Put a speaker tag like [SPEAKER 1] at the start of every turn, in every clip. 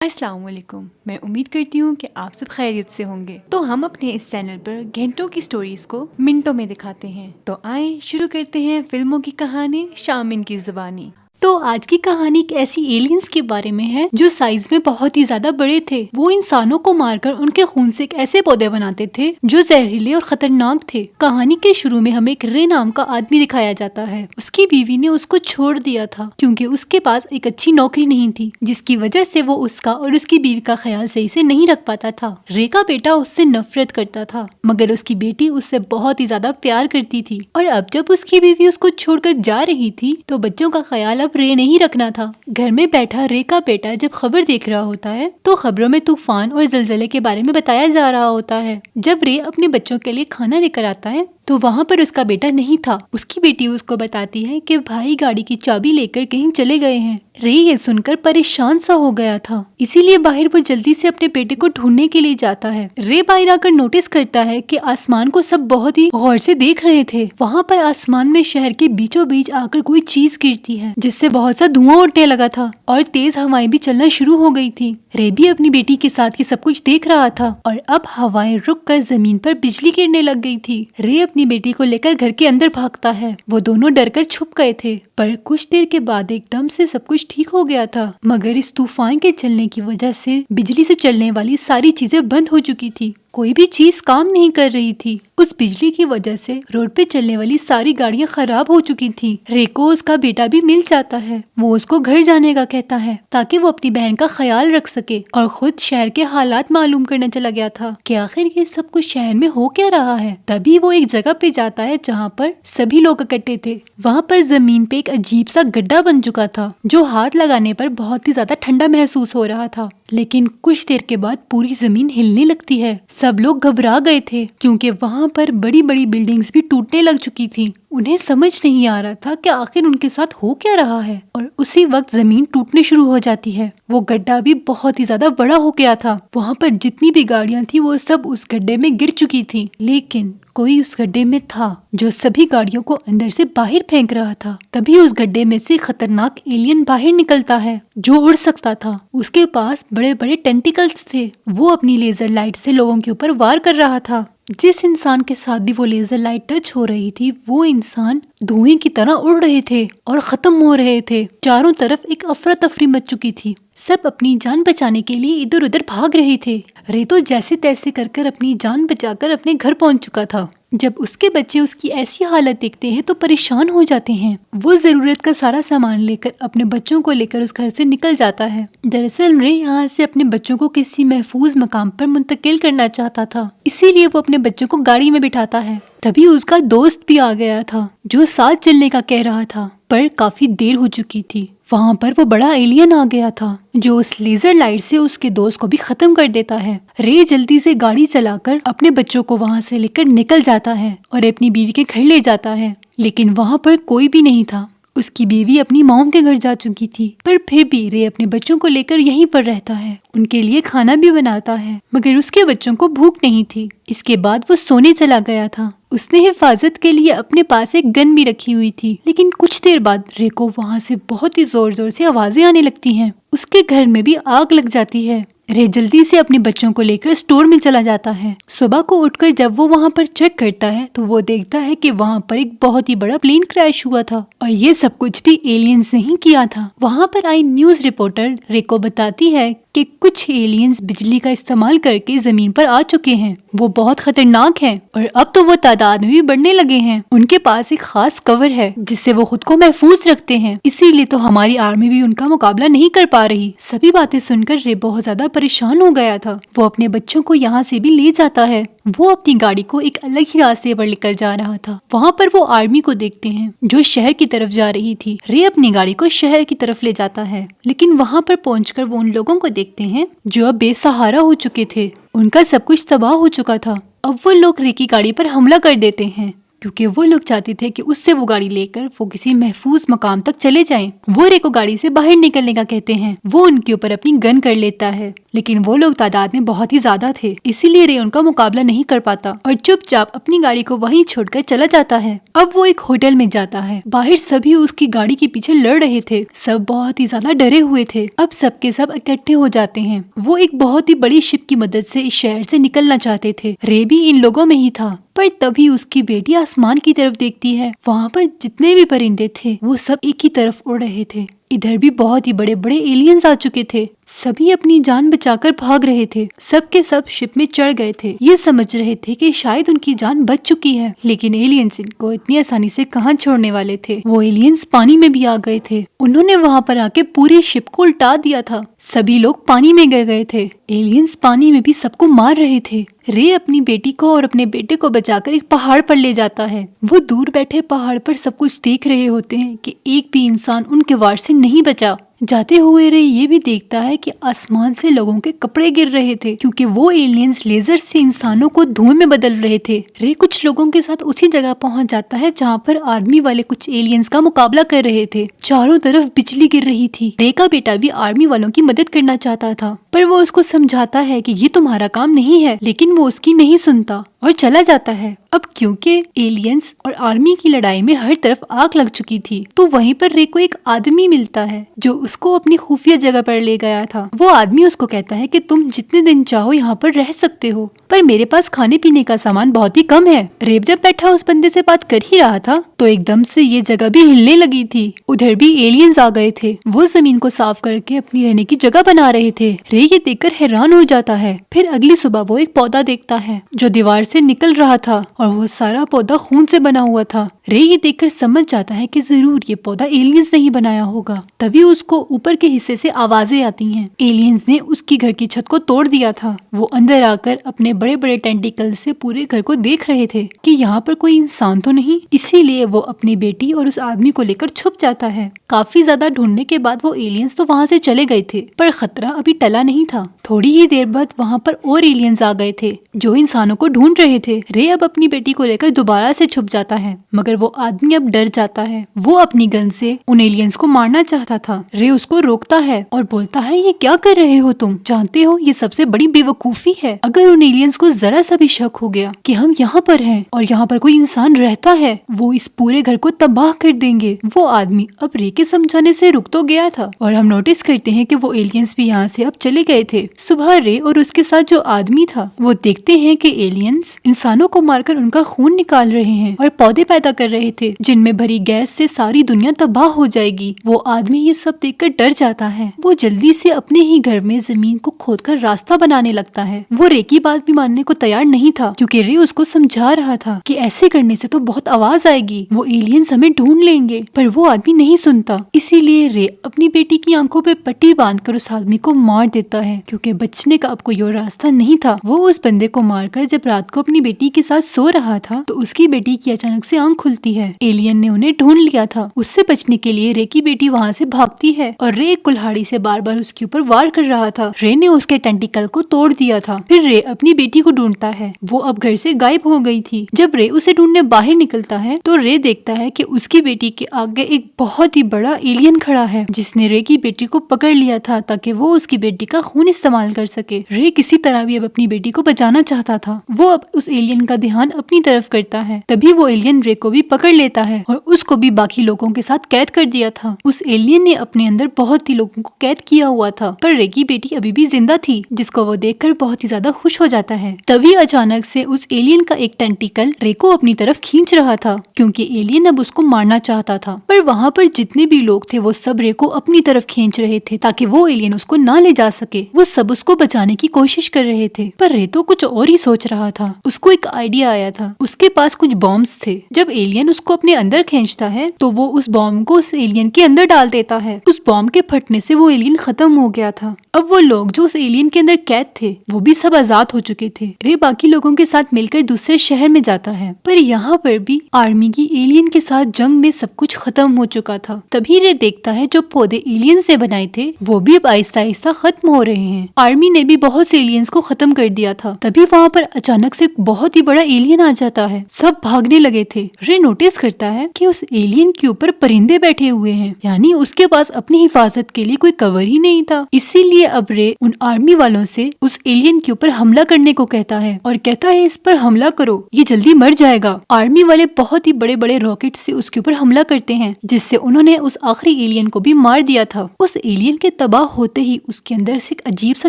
[SPEAKER 1] अस्सलाम वालेकुम। मैं उम्मीद करती हूँ कि आप सब खैरियत से होंगे। तो हम अपने इस चैनल पर घंटों की स्टोरीज को मिनटों में दिखाते हैं। तो आए शुरू करते हैं फिल्मों की कहानी शामिन की ज़बानी।
[SPEAKER 2] तो आज की कहानी एक ऐसी एलियंस के बारे में है जो साइज में बहुत ही ज्यादा बड़े थे। वो इंसानों को मारकर उनके खून से एक ऐसे पौधे बनाते थे जो जहरीले और खतरनाक थे। कहानी के शुरू में हमें एक रे नाम का आदमी दिखाया जाता है। उसकी बीवी ने उसको छोड़ दिया था क्योंकि उसके पास एक अच्छी नौकरी नहीं थी, जिसकी वजह से वो उसका और उसकी बीवी का ख्याल सही से नहीं रख पाता था। रे का बेटा उससे नफरत करता था, मगर उसकी बेटी उससे बहुत ही ज्यादा प्यार करती थी। और अब जब उसकी बीवी उसको छोड़कर जा रही थी तो बच्चों का ख्याल अब रे नहीं रखना था। घर में बैठा रे का बेटा जब खबर देख रहा होता है तो खबरों में तूफान और जलजले के बारे में बताया जा रहा होता है। जब रे अपने बच्चों के लिए खाना लेकर आता है तो वहाँ पर उसका बेटा नहीं था। उसकी बेटी उसको बताती है कि भाई गाड़ी की चाबी लेकर कहीं चले गए हैं। रे ये सुनकर परेशान सा हो गया था, इसीलिए बाहर वो जल्दी से अपने बेटे को ढूंढने के लिए जाता है। रे बाहर आकर नोटिस करता है कि आसमान को सब बहुत ही गौर से देख रहे थे। वहाँ पर आसमान में शहर के बीचों बीच आकर कोई चीज गिरती है जिससे बहुत सा धुआं उठने लगा था और तेज हवाएं भी चलना शुरू हो गई थी। रे भी अपनी बेटी के साथ ये सब कुछ देख रहा था और अब हवाएं रुककर जमीन पर बिजली गिरने लग गई थी। रे अपनी बेटी को लेकर घर के अंदर भागता है। वो दोनों डरकर छुप गए थे, पर कुछ देर के बाद एकदम से सब कुछ ठीक हो गया था। मगर इस तूफान के चलने की वजह से बिजली से चलने वाली सारी चीजें बंद हो चुकी थी। कोई भी चीज काम नहीं कर रही थी। उस बिजली की वजह से रोड पे चलने वाली सारी गाड़ियां खराब हो चुकी थी। रे को उसका बेटा भी मिल जाता है। वो उसको घर जाने का कहता है ताकि वो अपनी बहन का ख्याल रख सके और खुद शहर के हालात मालूम करने चला गया था कि आखिर ये सब कुछ शहर में हो क्या रहा है। तभी वो एक जगह पे जाता है जहाँ पर सभी लोग इकट्ठे थे। वहाँ पर जमीन पे एक अजीब सा गड्ढा बन चुका था जो हाथ लगाने पर बहुत ही ज्यादा ठंडा महसूस हो रहा था। लेकिन कुछ देर के बाद पूरी जमीन हिलने लगती है। सब लोग घबरा गए थे क्योंकि वहाँ पर बड़ी बड़ी बिल्डिंग्स भी टूटने लग चुकी थी। उन्हें समझ नहीं आ रहा था कि आखिर उनके साथ हो क्या रहा है। और उसी वक्त जमीन टूटने शुरू हो जाती है। वो गड्ढा भी बहुत ही ज्यादा बड़ा हो गया था। वहाँ पर जितनी भी गाड़ियां थी वो सब उस गड्ढे में गिर चुकी थी, लेकिन कोई उस गड्ढे में था जो सभी गाड़ियों को अंदर से बाहर फेंक रहा था। तभी उस गड्ढे में से खतरनाक एलियन बाहर निकलता है जो उड़ सकता था। उसके पास बड़े बड़े टेंटिकल्स थे। वो अपनी लेजर लाइट से लोगों के ऊपर वार कर रहा था। जिस इंसान के साथ भी वो लेजर लाइट टच हो रही थी वो इंसान धुएं की तरह उड़ रहे थे और खत्म हो रहे थे। चारों तरफ एक अफरा तफरी मच चुकी थी। सब अपनी जान बचाने के लिए इधर उधर भाग रहे थे। रे तो जैसे तैसे कर अपनी जान बचाकर अपने घर पहुंच चुका था। जब उसके बच्चे उसकी ऐसी हालत देखते हैं तो परेशान हो जाते हैं। वो जरूरत का सारा सामान लेकर अपने बच्चों को लेकर उस घर से निकल जाता है। दरअसल रे यहाँ से अपने बच्चों को किसी महफूज मकाम पर मुंतकिल करना चाहता था, इसीलिए वो अपने बच्चों को गाड़ी में बिठाता है। तभी उसका दोस्त भी आ गया था जो साथ चलने का कह रहा था, पर काफी देर हो चुकी थी। वहाँ पर वो बड़ा एलियन आ गया था जो उस लेजर लाइट से उसके दोस्त को भी खत्म कर देता है। रे जल्दी से गाड़ी चलाकर अपने बच्चों को वहाँ से लेकर निकल जाता है और अपनी बीवी के घर ले जाता है, लेकिन वहाँ पर कोई भी नहीं था। उसकी बीवी अपनी मॉम के घर जा चुकी थी, पर फिर भी रे अपने बच्चों को लेकर यहीं पर रहता है। उनके लिए खाना भी बनाता है, मगर उसके बच्चों को भूख नहीं थी। इसके बाद वो सोने चला गया था। उसने हिफाजत के लिए अपने पास एक गन भी रखी हुई थी, लेकिन कुछ देर बाद रे को वहाँ से बहुत ही जोर जोर से आवाजें आने लगती हैं। उसके घर में भी आग लग जाती है। रे जल्दी से अपने बच्चों को लेकर स्टोर में चला जाता है। सुबह को उठकर जब वो वहाँ पर चेक करता है तो वो देखता है कि वहाँ पर एक बहुत ही बड़ा प्लेन क्रैश हुआ था और ये सब कुछ भी एलियंस ने ही किया था। वहाँ पर आई न्यूज रिपोर्टर रे को बताती है कि कुछ एलियंस बिजली का इस्तेमाल करके जमीन पर आ चुके हैं। वो बहुत खतरनाक हैं और अब तो वो तादाद में भी बढ़ने लगे हैं। उनके पास एक खास कवर है जिससे वो खुद को महफूज रखते हैं, इसीलिए तो हमारी आर्मी भी उनका मुकाबला नहीं कर पा रही। सभी बातें सुनकर रे बहुत ज्यादा परेशान हो गया था। वो अपने बच्चों को यहाँ से भी ले जाता है। वो अपनी गाड़ी को एक अलग ही रास्ते पर लेकर जा रहा था। वहाँ पर वो आर्मी को देखते हैं जो शहर की तरफ जा रही थी। रे अपनी गाड़ी को शहर की तरफ ले जाता है, लेकिन वहाँ पर पहुंचकर वो उन लोगों को देखते हैं जो अब बेसहारा हो चुके थे। उनका सब कुछ तबाह हो चुका था। अब वो लोग रे की गाड़ी पर हमला कर देते हैं। क्योंकि वो लोग चाहते थे कि उससे वो गाड़ी लेकर वो किसी महफूज मकाम तक चले जाएं। वो रे को गाड़ी से बाहर निकलने का कहते हैं। वो उनके ऊपर अपनी गन कर लेता है, लेकिन वो लोग तादाद में बहुत ही ज्यादा थे, इसीलिए रे उनका मुकाबला नहीं कर पाता और चुपचाप अपनी गाड़ी को वहीं छोड़कर चला जाता है। अब वो एक होटल में जाता है। बाहर सभी उसकी गाड़ी के पीछे लड़ रहे थे। सब बहुत ही ज्यादा डरे हुए थे। अब सबके सब इकट्ठे हो जाते हैं। वो एक बहुत ही बड़ी शिप की मदद से इस शहर से निकलना चाहते थे। रे भी इन लोगों में ही था, पर तभी उसकी बेटी आसमान की तरफ देखती है। वहाँ पर जितने भी परिंदे थे वो सब एक ही तरफ उड़ रहे थे। इधर भी बहुत ही बड़े बड़े एलियंस आ चुके थे। सभी अपनी जान बचाकर भाग रहे थे। सबके सब शिप में चढ़ गए थे। ये समझ रहे थे कि शायद उनकी जान बच चुकी है, लेकिन एलियंस इनको इतनी आसानी से कहाँ छोड़ने वाले थे। वो एलियंस पानी में भी आ गए थे। उन्होंने वहाँ पर आके पूरी शिप को उल्टा दिया था। सभी लोग पानी में गिर गए थे। एलियंस पानी में भी सबको मार रहे थे। रे अपनी बेटी को और अपने बेटे को बचाकर एक पहाड़ पर ले जाता है। वो दूर बैठे पहाड़ पर सब कुछ देख रहे होते हैं कि एक भी इंसान उनके वार से नहीं बचा। जाते हुए रे ये भी देखता है कि आसमान से लोगों के कपड़े गिर रहे थे, क्योंकि वो एलियंस लेजर से इंसानों को धुएं में बदल रहे थे। रे कुछ लोगों के साथ उसी जगह पहुंच जाता है जहां पर आर्मी वाले कुछ एलियंस का मुकाबला कर रहे थे। चारों तरफ बिजली गिर रही थी। रे का बेटा भी आर्मी वालों की मदद करना चाहता था, पर वो उसको समझाता है कि ये तुम्हारा काम नहीं है, लेकिन वो उसकी नहीं सुनता और चला जाता है। अब क्योंकि एलियंस और आर्मी की लड़ाई में हर तरफ आग लग चुकी थी, तो वहीं पर रे को एक आदमी मिलता है जो उसको अपनी खुफिया जगह पर ले गया था। वो आदमी उसको कहता है कि तुम जितने दिन चाहो यहाँ पर रह सकते हो, पर मेरे पास खाने पीने का सामान बहुत ही कम है। रे जब बैठा उस बंदे से बात कर ही रहा था तो एकदम से ये जगह भी हिलने लगी थी। उधर भी एलियंस आ गए थे। वो जमीन को साफ करके अपनी रहने की जगह बना रहे थे। रे ये देखकर हैरान हो जाता है। फिर अगली सुबह वो एक पौधा देखता है जो दीवार से निकल रहा था और वो सारा पौधा खून से बना हुआ था। रे ये देखकर समझ जाता है कि जरूर ये पौधा एलियंस ने ही बनाया होगा। तभी उसको ऊपर के हिस्से से आवाजें आती हैं। एलियंस ने उसकी घर की छत को तोड़ दिया था। वो अंदर आकर अपने बड़े बड़े टेंटिकल से पूरे घर को देख रहे थे कि यहाँ पर कोई इंसान तो नहीं, इसीलिए वो अपनी बेटी और उस आदमी को लेकर छुप जाता है। काफी ज्यादा ढूंढने के बाद वो एलियंस तो वहाँ से चले गए थे, पर खतरा अभी टला नहीं था। थोड़ी ही देर बाद वहाँ पर और एलियंस आ गए थे जो इंसानों को ढूंढ रहे थे। रे अब अपनी बेटी को लेकर दोबारा से छुप जाता है, मगर वो आदमी अब डर जाता है। वो अपनी गन से उन एलियंस को मारना चाहता था। रे उसको रोकता है और बोलता है, ये क्या कर रहे हो तुम? जानते हो ये सबसे बड़ी बेवकूफी है। अगर उन एलियंस को जरा सा भी शक हो गया कि हम यहाँ पर हैं और यहाँ पर कोई इंसान रहता है, वो इस पूरे घर को तबाह कर देंगे। वो आदमी अब रे के समझाने से रुक तो गया था और हम नोटिस करते हैं कि वो एलियंस भी यहाँ से अब चले गए थे। सुबह रे और उसके साथ जो आदमी था वो देखते हैं कि एलियंस इंसानों को मारकर उनका खून निकाल रहे हैं और पौधे पैदा कर रहे थे जिनमें भरी गैस से सारी दुनिया तबाह हो जाएगी। वो आदमी ये सब देखकर डर जाता है। वो जल्दी से अपने ही घर में जमीन को खोदकर रास्ता बनाने लगता है। वो रे की बात भी मानने को तैयार नहीं था, क्योंकि रे उसको समझा रहा था कि ऐसे करने से तो बहुत आवाज आएगी, वो एलियंस हमें ढूंढ लेंगे। पर वो आदमी नहीं सुनता। इसीलिए रे अपनी बेटी की आंखों पे पट्टी बांधकर उस आदमी को मार देता है, क्योंकि बचने का अब कोई और रास्ता नहीं था। वो उस बंदे को मारकर जब रात को अपनी बेटी के साथ सो रहा था तो उसकी बेटी की अचानक से आंख खुलती है। एलियन ने उन्हें ढूंढ लिया था। उससे बचने के लिए रे की बेटी वहाँ से भागती है और रे कुल्हाड़ी से बार बार उसके ऊपर वार कर रहा था। रे ने उसके टेंटिकल को तोड़ दिया था। फिर रे अपनी बेटी को ढूंढता है। वो अब घर से गायब हो गई थी। जब रे उसे ढूंढने बाहर निकलता है तो रे देखता है कि उसकी बेटी के आगे एक बहुत ही बड़ा एलियन खड़ा है, जिसने रे की बेटी को पकड़ लिया था ताकि वो उसकी बेटी का खून इस्तेमाल कर सके। रे किसी तरह भी अब अपनी बेटी को बचाना चाहता था। वो अब उस एलियन का ध्यान अपनी तरफ करता है। तभी वो एलियन रे को भी पकड़ लेता है और उसको भी बाकी लोगों के साथ कैद कर दिया था। उस एलियन ने अपने अंदर बहुत ही लोगों को कैद किया हुआ था, पर रे की बेटी अभी भी जिंदा थी, जिसको वो देखकर बहुत ही ज्यादा खुश हो जाता है। तभी अचानक से उस एलियन का एक टेंटिकल रे को अपनी तरफ खींच रहा था, क्योंकि एलियन अब उसको मारना चाहता था। पर वहाँ पर जितने भी लोग थे वो सब रे को अपनी तरफ खींच रहे थे ताकि वो एलियन उसको ना ले जा सके। वो सब उसको बचाने की कोशिश कर रहे थे, पर रे तो कुछ और ही सोच रहा था। उसको एक आइडिया आया था। उसके पास कुछ बॉम्ब्स थे। जब एलियन उसको अपने अंदर खींचता है तो वो उस बॉम्ब को उस एलियन के अंदर डाल देता है। उस बॉम्ब के फटने से वो एलियन खत्म हो गया था। अब वो लोग जो उस एलियन के अंदर कैद थे वो भी सब आजाद हो चुके थे। रे बाकी लोगों के साथ मिलकर दूसरे शहर में जाता है, पर यहाँ पर भी आर्मी की एलियन के साथ जंग में सब कुछ खत्म हो चुका था। तभी रे देखता है जो पौधे एलियन से बनाए थे वो भी अब आहिस्ता आहिस्ता खत्म हो रहे हैं। आर्मी ने भी बहुत से एलियंस को खत्म कर दिया था। तभी वहाँ पर अचानक से बहुत ही बड़ा एलियन आ जाता है। सब भागने लगे थे। रे नोटिस करता है कि उस एलियन के ऊपर परिंदे बैठे हुए हैं, यानी उसके पास अपनी हिफाजत के लिए कोई कवर ही नहीं था। इसीलिए अब रे उन आर्मी वालों से उस एलियन के ऊपर हमला करने को कहता है और कहता है इस पर हमला करो, ये जल्दी मर जाएगा। आर्मी वाले बहुत ही बड़े बड़े रॉकेट से उसके ऊपर हमला करते हैं, जिससे उन्होंने उस आखिरी एलियन को भी मार दिया था। उस एलियन के तबाह होते ही उसके अंदर से एक अजीब सा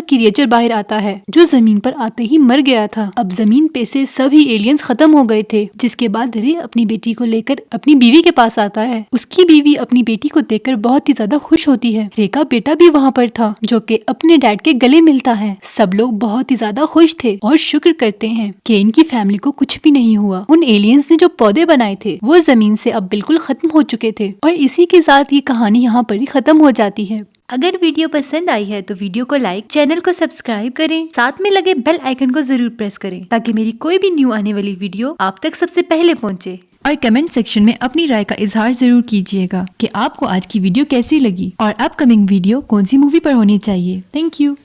[SPEAKER 2] क्रिएचर बाहर आता है, जो जमीन पर आते ही मर गया था। अब जमीन पे से सभी एलियंस खत्म हो गए थे। जिसके बाद रे अपनी बेटी को लेकर अपनी बीवी के पास आता है। उसकी बीवी अपनी बेटी को देखकर बहुत ही ज्यादा खुश होती है। रे का बेटा भी वहाँ पर था, जो कि अपने डैड के गले मिलता है। सब लोग बहुत ही ज्यादा खुश थे और शुक्र करते हैं कि इनकी फैमिली को कुछ भी नहीं हुआ। उन एलियंस ने जो पौधे बनाए थे वो जमीन से अब बिल्कुल खत्म हो चुके थे और इसी के साथ ये कहानी यहाँ पर ही खत्म हो जाती है।
[SPEAKER 1] अगर वीडियो पसंद आई है तो वीडियो को लाइक, चैनल को सब्सक्राइब करें, साथ में लगे बेल आइकन को जरूर प्रेस करें ताकि मेरी कोई भी न्यू आने वाली वीडियो आप तक सबसे पहले पहुंचे। और कमेंट सेक्शन में अपनी राय का इजहार जरूर कीजिएगा कि आपको आज की वीडियो कैसी लगी और अपकमिंग वीडियो कौन सी मूवी पर होनी चाहिए। Thank you.